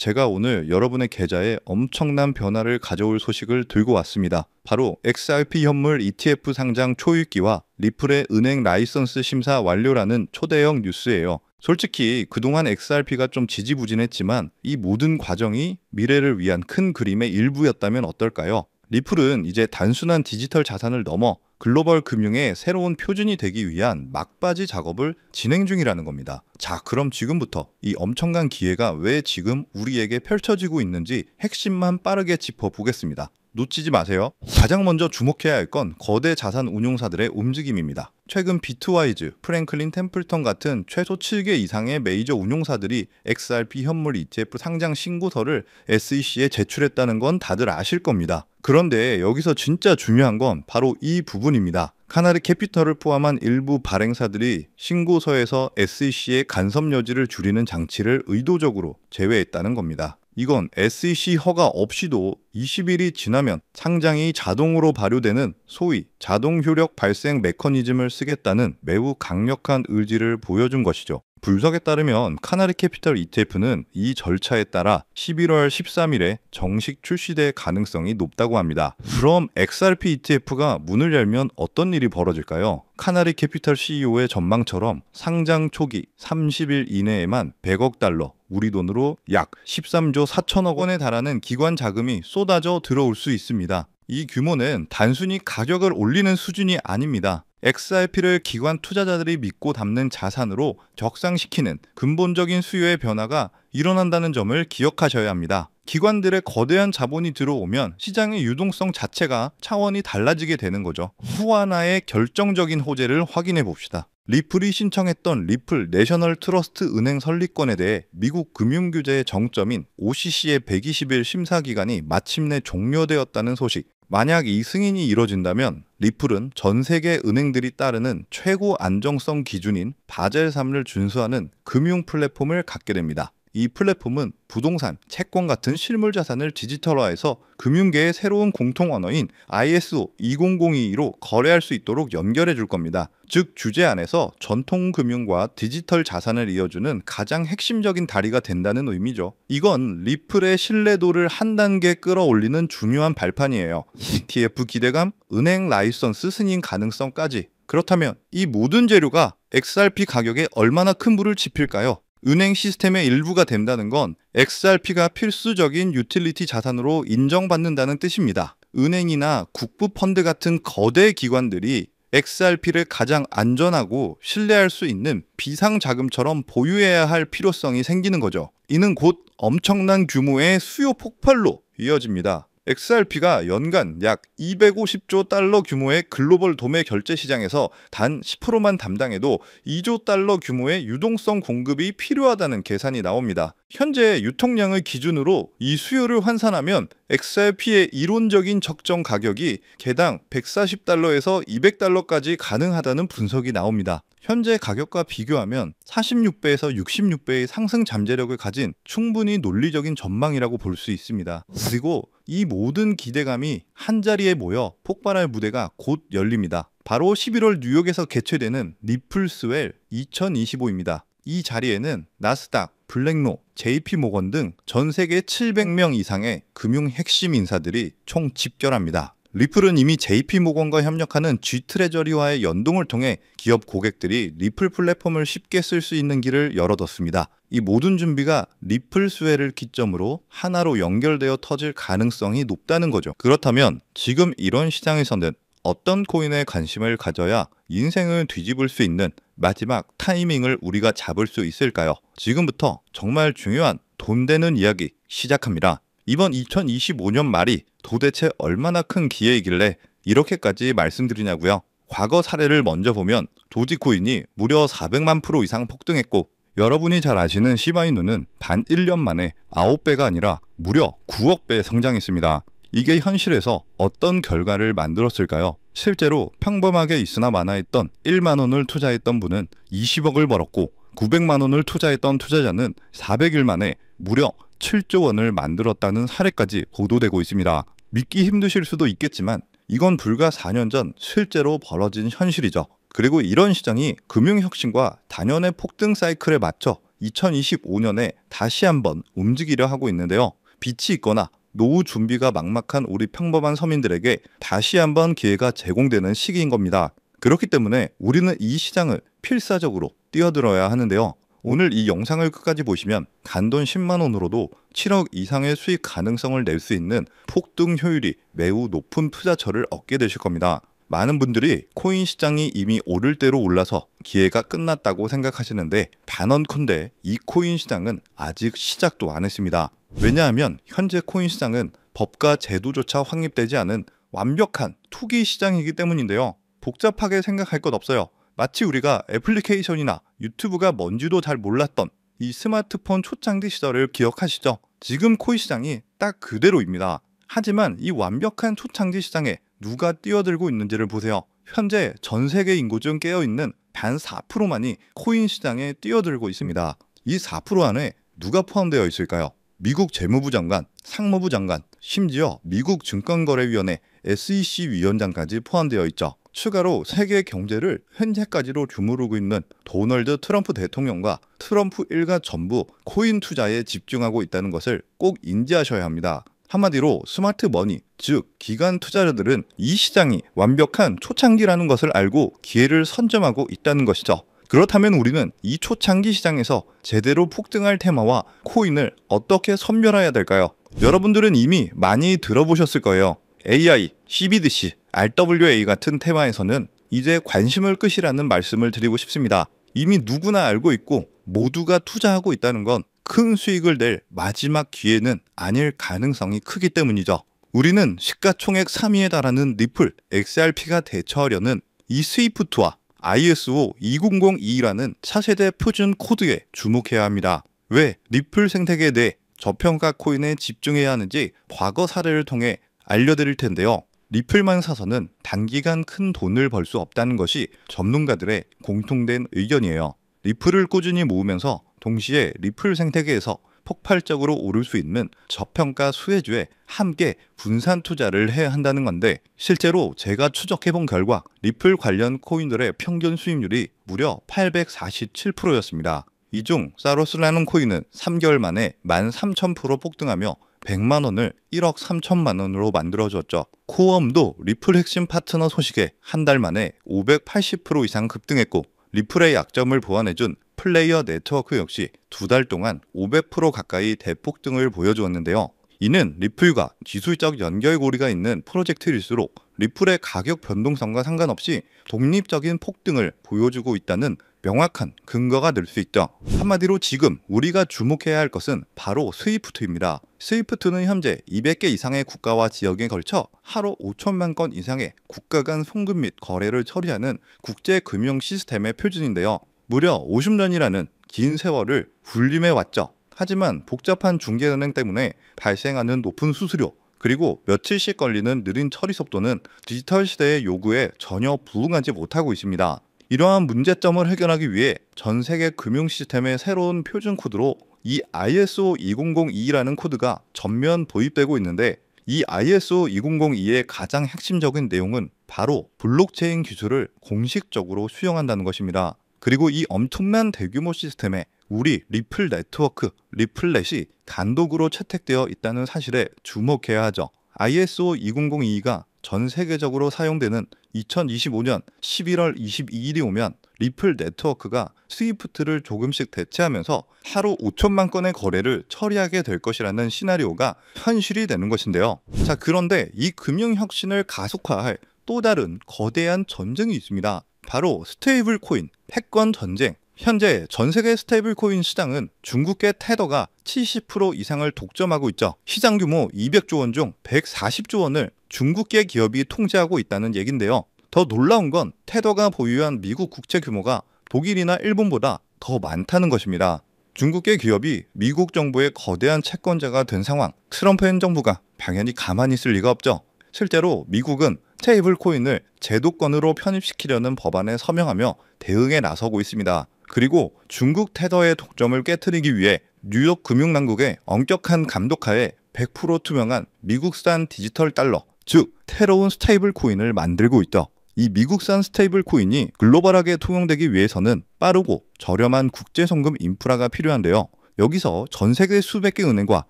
제가 오늘 여러분의 계좌에 엄청난 변화를 가져올 소식을 들고 왔습니다. 바로 XRP 현물 ETF 상장 초읽기와 리플의 은행 라이선스 심사 완료라는 초대형 뉴스예요. 솔직히 그동안 XRP가 좀 지지부진했지만 이 모든 과정이 미래를 위한 큰 그림의 일부였다면 어떨까요? 리플은 이제 단순한 디지털 자산을 넘어 글로벌 금융의 새로운 표준이 되기 위한 막바지 작업을 진행 중이라는 겁니다. 자, 그럼 지금부터 이 엄청난 기회가 왜 지금 우리에게 펼쳐지고 있는지 핵심만 빠르게 짚어보겠습니다. 놓치지 마세요. 가장 먼저 주목해야 할 건 거대 자산 운용사들의 움직임입니다. 최근 비트와이즈, 프랭클린 템플턴 같은 최소 7개 이상의 메이저 운용사들이 XRP 현물 ETF 상장 신고서를 SEC에 제출했다는 건 다들 아실 겁니다. 그런데 여기서 진짜 중요한 건 바로 이 부분입니다. 카나리 캐피털을 포함한 일부 발행사들이 신고서에서 SEC의 간섭 여지를 줄이는 장치를 의도적으로 제외했다는 겁니다. 이건 SEC 허가 없이도 20일이 지나면 상장이 자동으로 발효되는 소위 자동 효력 발생 메커니즘을 쓰겠다는 매우 강력한 의지를 보여준 것이죠. 분석에 따르면 카나리 캐피털 ETF는 이 절차에 따라 11월 13일에 정식 출시될 가능성이 높다고 합니다. 그럼 XRP ETF가 문을 열면 어떤 일이 벌어질까요? 카나리 캐피털 CEO의 전망처럼 상장 초기 30일 이내에만 100억 달러, 우리 돈으로 약 13조 4천억 원에 달하는 기관 자금이 쏟아져 들어올 수 있습니다. 이 규모는 단순히 가격을 올리는 수준이 아닙니다. XRP를 기관 투자자들이 믿고 담는 자산으로 적상시키는 근본적인 수요의 변화가 일어난다는 점을 기억하셔야 합니다. 기관들의 거대한 자본이 들어오면 시장의 유동성 자체가 차원이 달라지게 되는 거죠. 후 하나의 결정적인 호재를 확인해 봅시다. 리플이 신청했던 리플 내셔널 트러스트 은행 설립권에 대해 미국 금융규제의 정점인 OCC의 120일 심사 기간이 마침내 종료되었다는 소식. 만약 이 승인이 이뤄진다면 리플은 전 세계 은행들이 따르는 최고 안정성 기준인 바젤 3를 준수하는 금융 플랫폼을 갖게 됩니다. 이 플랫폼은 부동산, 채권 같은 실물 자산을 디지털화해서 금융계의 새로운 공통 언어인 ISO 20022로 거래할 수 있도록 연결해 줄 겁니다. 즉 주제 안에서 전통 금융과 디지털 자산을 이어주는 가장 핵심적인 다리가 된다는 의미죠. 이건 리플의 신뢰도를 한 단계 끌어올리는 중요한 발판이에요. ETF 기대감, 은행 라이선스 승인 가능성까지. 그렇다면 이 모든 재료가 XRP 가격에 얼마나 큰 불을 지필까요? 은행 시스템의 일부가 된다는 건 XRP가 필수적인 유틸리티 자산으로 인정받는다는 뜻입니다. 은행이나 국부 펀드 같은 거대 기관들이 XRP를 가장 안전하고 신뢰할 수 있는 비상자금처럼 보유해야 할 필요성이 생기는 거죠. 이는 곧 엄청난 규모의 수요 폭발로 이어집니다. XRP가 연간 약 250조 달러 규모의 글로벌 도매 결제 시장에서 단 10%만 담당해도 2조 달러 규모의 유동성 공급이 필요하다는 계산이 나옵니다. 현재 유통량을 기준으로 이 수요를 환산하면 XRP의 이론적인 적정 가격이 개당 140달러에서 200달러까지 가능하다는 분석이 나옵니다. 현재 가격과 비교하면 46배에서 66배의 상승 잠재력을 가진 충분히 논리적인 전망이라고 볼 수 있습니다. 그리고 이 모든 기대감이 한자리에 모여 폭발할 무대가 곧 열립니다. 바로 11월 뉴욕에서 개최되는 리플스웰 2025입니다. 이 자리에는 나스닥, 블랙로, JP모건 등 전 세계 700명 이상의 금융 핵심 인사들이 총 집결합니다. 리플은 이미 JP모건과 협력하는 G트레저리와의 연동을 통해 기업 고객들이 리플 플랫폼을 쉽게 쓸 수 있는 길을 열어뒀습니다. 이 모든 준비가 리플 스웰을 기점으로 하나로 연결되어 터질 가능성이 높다는 거죠. 그렇다면 지금 이런 시장에서는 어떤 코인에 관심을 가져야 인생을 뒤집을 수 있는 마지막 타이밍을 우리가 잡을 수 있을까요? 지금부터 정말 중요한 돈 되는 이야기 시작합니다. 이번 2025년 말이 도대체 얼마나 큰 기회이길래 이렇게까지 말씀드리냐고요? 과거 사례를 먼저 보면 도지코인이 무려 400만 프로 이상 폭등했고, 여러분이 잘 아시는 시바이누는 단 1년 만에 9배가 아니라 무려 9억 배 성장했습니다. 이게 현실에서 어떤 결과를 만들었을까요? 실제로 평범하게 있으나 마나했던 1만 원을 투자했던 분은 20억을 벌었고, 900만 원을 투자했던 투자자는 400일 만에 무려 7조 원을 만들었다는 사례까지 보도되고 있습니다. 믿기 힘드실 수도 있겠지만 이건 불과 4년 전 실제로 벌어진 현실이죠. 그리고 이런 시장이 금융혁신과 단연의 폭등 사이클에 맞춰 2025년에 다시 한번 움직이려 하고 있는데요. 빚이 있거나 노후 준비가 막막한 우리 평범한 서민들에게 다시 한번 기회가 제공되는 시기인 겁니다. 그렇기 때문에 우리는 이 시장을 필사적으로 뛰어들어야 하는데요. 오늘 이 영상을 끝까지 보시면 단돈 10만 원으로도 7억 이상의 수익 가능성을 낼 수 있는 폭등 효율이 매우 높은 투자처를 얻게 되실 겁니다. 많은 분들이 코인 시장이 이미 오를 대로 올라서 기회가 끝났다고 생각하시는데 단언컨대 이 코인 시장은 아직 시작도 안 했습니다. 왜냐하면 현재 코인 시장은 법과 제도조차 확립되지 않은 완벽한 투기 시장이기 때문인데요. 복잡하게 생각할 것 없어요. 마치 우리가 애플리케이션이나 유튜브가 뭔지도 잘 몰랐던 이 스마트폰 초창기 시절을 기억하시죠? 지금 코인 시장이 딱 그대로입니다. 하지만 이 완벽한 초창기 시장에 누가 뛰어들고 있는지를 보세요. 현재 전 세계 인구 중 깨어있는 단 4%만이 코인 시장에 뛰어들고 있습니다. 이 4% 안에 누가 포함되어 있을까요? 미국 재무부 장관, 상무부 장관, 심지어 미국 증권거래위원회 SEC 위원장까지 포함되어 있죠. 추가로 세계 경제를 현재까지로 주무르고 있는 도널드 트럼프 대통령과 트럼프 일가 전부 코인 투자에 집중하고 있다는 것을 꼭 인지하셔야 합니다. 한마디로 스마트 머니, 즉 기관 투자자들은 이 시장이 완벽한 초창기라는 것을 알고 기회를 선점하고 있다는 것이죠. 그렇다면 우리는 이 초창기 시장에서 제대로 폭등할 테마와 코인을 어떻게 선별해야 될까요? 여러분들은 이미 많이 들어보셨을 거예요. AI, CBDC, RWA 같은 테마에서는 이제 관심을 끄시라는 말씀을 드리고 싶습니다. 이미 누구나 알고 있고 모두가 투자하고 있다는 건 큰 수익을 낼 마지막 기회는 아닐 가능성이 크기 때문이죠. 우리는 시가총액 3위에 달하는 리플, XRP가 대처하려는 이 스위프트와 ISO 2002라는 차세대 표준 코드에 주목해야 합니다. 왜 리플 생태계 내 저평가 코인에 집중해야 하는지 과거 사례를 통해 알려드릴 텐데요. 리플만 사서는 단기간 큰 돈을 벌 수 없다는 것이 전문가들의 공통된 의견이에요. 리플을 꾸준히 모으면서 동시에 리플 생태계에서 폭발적으로 오를 수 있는 저평가 수혜주에 함께 분산 투자를 해야 한다는 건데 실제로 제가 추적해본 결과 리플 관련 코인들의 평균 수익률이 무려 847%였습니다. 이 중 사로스라는 코인은 3개월 만에 13,000% 폭등하며 100만 원을 1억 3천만 원으로 만들어줬죠. 코엄도 리플 핵심 파트너 소식에 한 달 만에 580% 이상 급등했고 리플의 약점을 보완해준 플레이어 네트워크 역시 두 달 동안 500% 가까이 대폭등을 보여주었는데요. 이는 리플과 기술적 연결고리가 있는 프로젝트일수록 리플의 가격 변동성과 상관없이 독립적인 폭등을 보여주고 있다는 명확한 근거가 될 수 있죠. 한마디로 지금 우리가 주목해야 할 것은 바로 스위프트입니다. 스위프트는 현재 200개 이상의 국가와 지역에 걸쳐 하루 5천만 건 이상의 국가 간 송금 및 거래를 처리하는 국제 금융 시스템의 표준인데요. 무려 50년이라는 긴 세월을 군림해 왔죠. 하지만 복잡한 중개은행 때문에 발생하는 높은 수수료 그리고 며칠씩 걸리는 느린 처리 속도는 디지털 시대의 요구에 전혀 부응하지 못하고 있습니다. 이러한 문제점을 해결하기 위해 전 세계 금융 시스템의 새로운 표준 코드로 이 ISO 2002라는 코드가 전면 도입되고 있는데 이 ISO 2002의 가장 핵심적인 내용은 바로 블록체인 기술을 공식적으로 수용한다는 것입니다. 그리고 이 엄청난 대규모 시스템에 우리 리플 네트워크, 리플렛이 단독으로 채택되어 있다는 사실에 주목해야 하죠. ISO 2002가 전 세계적으로 사용되는 2025년 11월 22일이 오면 리플 네트워크가 스위프트를 조금씩 대체하면서 하루 5천만 건의 거래를 처리하게 될 것이라는 시나리오가 현실이 되는 것인데요. 자, 그런데 이 금융혁신을 가속화할 또 다른 거대한 전쟁이 있습니다. 바로 스테이블 코인, 패권 전쟁. 현재 전 세계 스테이블 코인 시장은 중국계 테더가 70% 이상을 독점하고 있죠. 시장 규모 200조 원 중 140조 원을 중국계 기업이 통제하고 있다는 얘긴데요. 더 놀라운 건 테더가 보유한 미국 국채 규모가 독일이나 일본보다 더 많다는 것입니다. 중국계 기업이 미국 정부의 거대한 채권자가 된 상황, 트럼프 행정부가 당연히 가만히 있을 리가 없죠. 실제로 미국은 스테이블 코인을 제도권으로 편입시키려는 법안에 서명하며 대응에 나서고 있습니다. 그리고 중국 테더의 독점을 깨트리기 위해 뉴욕 금융당국의 엄격한 감독하에 100% 투명한 미국산 디지털 달러, 즉 새로운 스테이블 코인을 만들고 있죠. 이 미국산 스테이블 코인이 글로벌하게 통용되기 위해서는 빠르고 저렴한 국제 송금 인프라가 필요한데요. 여기서 전 세계 수백 개 은행과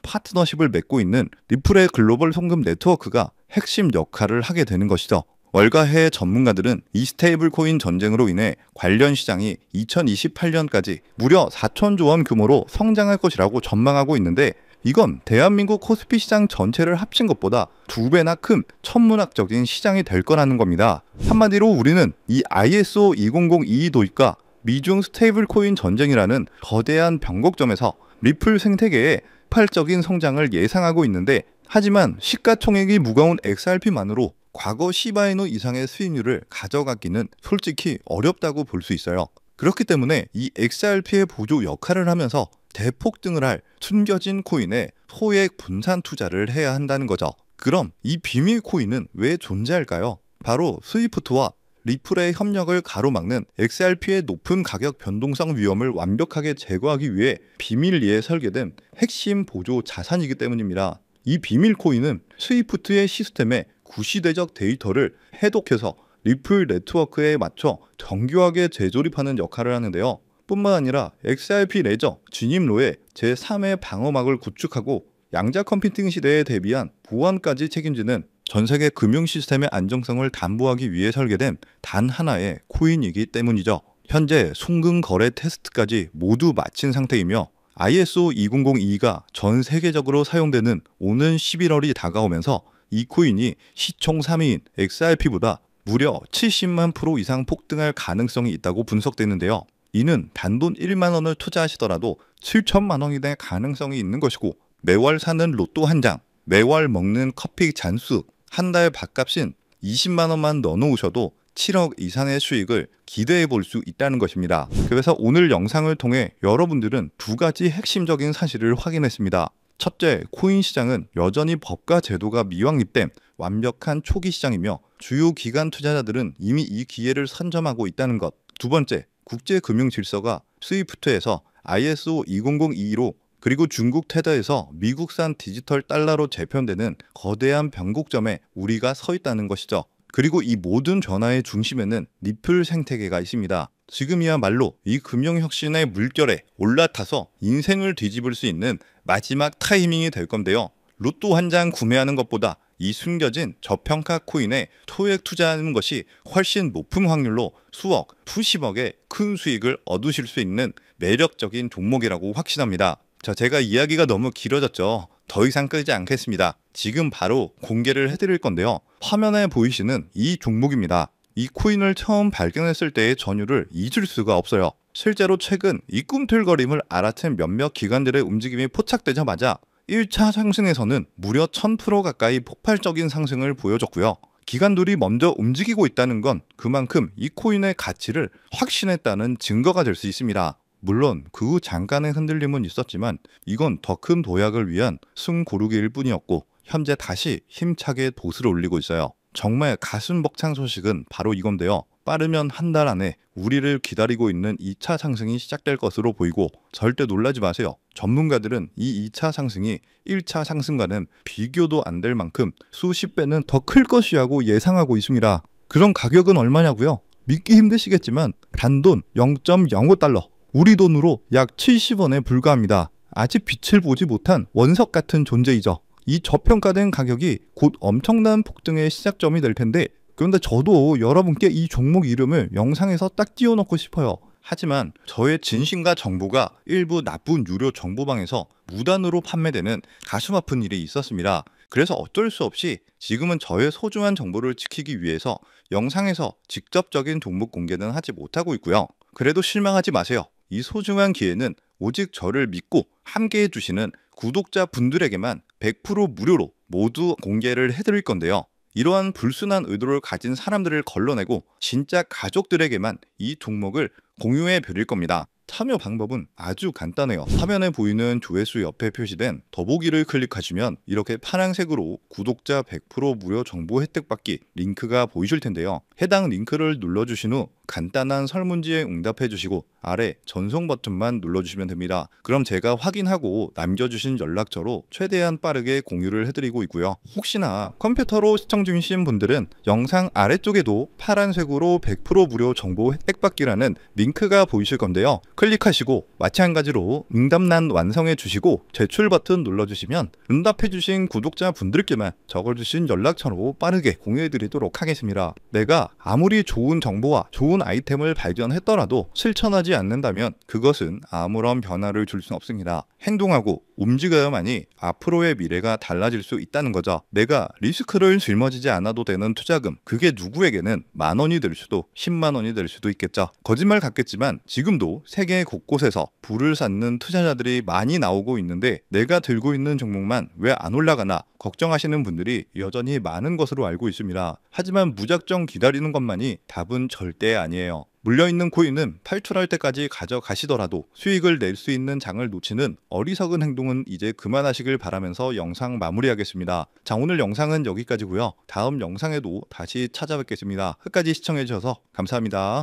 파트너십을 맺고 있는 리플의 글로벌 송금 네트워크가 핵심 역할을 하게 되는 것이죠. 월가 해외 전문가들은 이 스테이블 코인 전쟁으로 인해 관련 시장이 2028년까지 무려 4천조 원 규모로 성장할 것이라고 전망하고 있는데, 이건 대한민국 코스피 시장 전체를 합친 것보다 2배나 큰 천문학적인 시장이 될 거라는 겁니다. 한마디로 우리는 이 ISO 20022 도입과 미중 스테이블 코인 전쟁이라는 거대한 변곡점에서 리플 생태계의 폭발적인 성장을 예상하고 있는데, 하지만 시가총액이 무거운 XRP만으로 과거 시바이노 이상의 수익률을 가져가기는 솔직히 어렵다고 볼 수 있어요. 그렇기 때문에 이 XRP의 보조 역할을 하면서 대폭등을 할 숨겨진 코인에 소액 분산 투자를 해야 한다는 거죠. 그럼 이 비밀 코인은 왜 존재할까요? 바로 스위프트와 리플의 협력을 가로막는 XRP의 높은 가격 변동성 위험을 완벽하게 제거하기 위해 비밀리에 설계된 핵심 보조 자산이기 때문입니다. 이 비밀 코인은 스위프트의 시스템에 구시대적 데이터를 해독해서 리플 네트워크에 맞춰 정교하게 재조립하는 역할을 하는데요. 뿐만 아니라 XRP 레저 진입로에 제3의 방어막을 구축하고 양자 컴퓨팅 시대에 대비한 보안까지 책임지는 전세계 금융 시스템의 안정성을 담보하기 위해 설계된 단 하나의 코인이기 때문이죠. 현재 송금 거래 테스트까지 모두 마친 상태이며 ISO 20022가 전 세계적으로 사용되는 오는 11월이 다가오면서 이 코인이 시총 3위인 XRP보다 무려 70만 프로 이상 폭등할 가능성이 있다고 분석되는데요. 이는 단돈 1만 원을 투자하시더라도 7천만 원이 될 가능성이 있는 것이고, 매월 사는 로또 한 장, 매월 먹는 커피 잔수, 한 달 밥값인 20만 원만 넣어놓으셔도 7억 이상의 수익을 기대해 볼 수 있다는 것입니다. 그래서 오늘 영상을 통해 여러분들은 두 가지 핵심적인 사실을 확인했습니다. 첫째, 코인 시장은 여전히 법과 제도가 미확립된 완벽한 초기 시장이며 주요 기관 투자자들은 이미 이 기회를 선점하고 있다는 것. 두 번째, 국제금융 질서가 스위프트에서 ISO 20022로 그리고 중국 테더에서 미국산 디지털 달러로 재편되는 거대한 변곡점에 우리가 서 있다는 것이죠. 그리고 이 모든 변화의 중심에는 리플 생태계가 있습니다. 지금이야말로 이 금융혁신의 물결에 올라타서 인생을 뒤집을 수 있는 마지막 타이밍이 될 건데요. 로또 한 장 구매하는 것보다 이 숨겨진 저평가 코인에 소액 투자하는 것이 훨씬 높은 확률로 수억, 수십억의 큰 수익을 얻으실 수 있는 매력적인 종목이라고 확신합니다. 제가 이야기가 너무 길어졌죠. 더 이상 끌지 않겠습니다. 지금 바로 공개를 해드릴 건데요. 화면에 보이시는 이 종목입니다. 이 코인을 처음 발견했을 때의 전율을 잊을 수가 없어요. 실제로 최근 이 꿈틀거림을 알아챈 몇몇 기관들의 움직임이 포착되자마자 1차 상승에서는 무려 1000% 가까이 폭발적인 상승을 보여줬고요. 기관들이 먼저 움직이고 있다는 건 그만큼 이 코인의 가치를 확신했다는 증거가 될 수 있습니다. 물론 그 후 잠깐의 흔들림은 있었지만 이건 더 큰 도약을 위한 숨고르기일 뿐이었고, 현재 다시 힘차게 도수를 올리고 있어요. 정말 가슴 벅찬 소식은 바로 이건데요. 빠르면 한 달 안에 우리를 기다리고 있는 2차 상승이 시작될 것으로 보이고, 절대 놀라지 마세요. 전문가들은 이 2차 상승이 1차 상승과는 비교도 안 될 만큼 수십 배는 더 클 것이라고 예상하고 있습니다. 그런 가격은 얼마냐고요? 믿기 힘드시겠지만 단돈 0.05달러, 우리 돈으로 약 70원에 불과합니다. 아직 빛을 보지 못한 원석 같은 존재이죠. 이 저평가된 가격이 곧 엄청난 폭등의 시작점이 될 텐데, 그런데 저도 여러분께 이 종목 이름을 영상에서 딱 띄워놓고 싶어요. 하지만 저의 진심과 정보가 일부 나쁜 유료 정보방에서 무단으로 판매되는 가슴 아픈 일이 있었습니다. 그래서 어쩔 수 없이 지금은 저의 소중한 정보를 지키기 위해서 영상에서 직접적인 종목 공개는 하지 못하고 있고요. 그래도 실망하지 마세요. 이 소중한 기회는 오직 저를 믿고 함께 해주시는 구독자 분들에게만 100% 무료로 모두 공개를 해드릴 건데요. 이러한 불순한 의도를 가진 사람들을 걸러내고 진짜 가족들에게만 이 종목을 공유해 드릴 겁니다. 참여 방법은 아주 간단해요. 화면에 보이는 조회수 옆에 표시된 더보기를 클릭하시면 이렇게 파란색으로 구독자 100% 무료 정보 혜택 받기 링크가 보이실 텐데요. 해당 링크를 눌러주신 후 간단한 설문지에 응답해 주시고 아래 전송 버튼만 눌러주시면 됩니다. 그럼 제가 확인하고 남겨주신 연락처로 최대한 빠르게 공유를 해드리고 있고요. 혹시나 컴퓨터로 시청 중이신 분들은 영상 아래쪽에도 파란색으로 100% 무료 정보 혜택 받기라는 링크가 보이실 건데요. 클릭하시고 마찬가지로 응답란 완성해 주시고 제출 버튼 눌러주시면 응답해 주신 구독자 분들께만 적어주신 연락처로 빠르게 공유해 드리도록 하겠습니다. 내가 아무리 좋은 정보와 좋은 아이템을 발견했더라도 실천하지 않는다면 그것은 아무런 변화를 줄 수는 없습니다. 행동하고 움직여야만이 앞으로의 미래가 달라질 수 있다는 거죠. 내가 리스크를 짊어지지 않아도 되는 투자금, 그게 누구에게는 10,000원이 될 수도 10만 원이 될 수도 있겠죠. 거짓말 같겠지만 지금도 세계 곳곳에서 부를 쌓는 투자자들이 많이 나오고 있는데 내가 들고 있는 종목만 왜 안 올라가나 걱정하시는 분들이 여전히 많은 것으로 알고 있습니다. 하지만 무작정 기다리는 것만이 답은 절대 아니에요. 물려있는 코인은 팔출할 때까지 가져가시더라도 수익을 낼 수 있는 장을 놓치는 어리석은 행동은 이제 그만하시길 바라면서 영상 마무리하겠습니다. 자, 오늘 영상은 여기까지고요. 다음 영상에도 다시 찾아뵙겠습니다. 끝까지 시청해주셔서 감사합니다.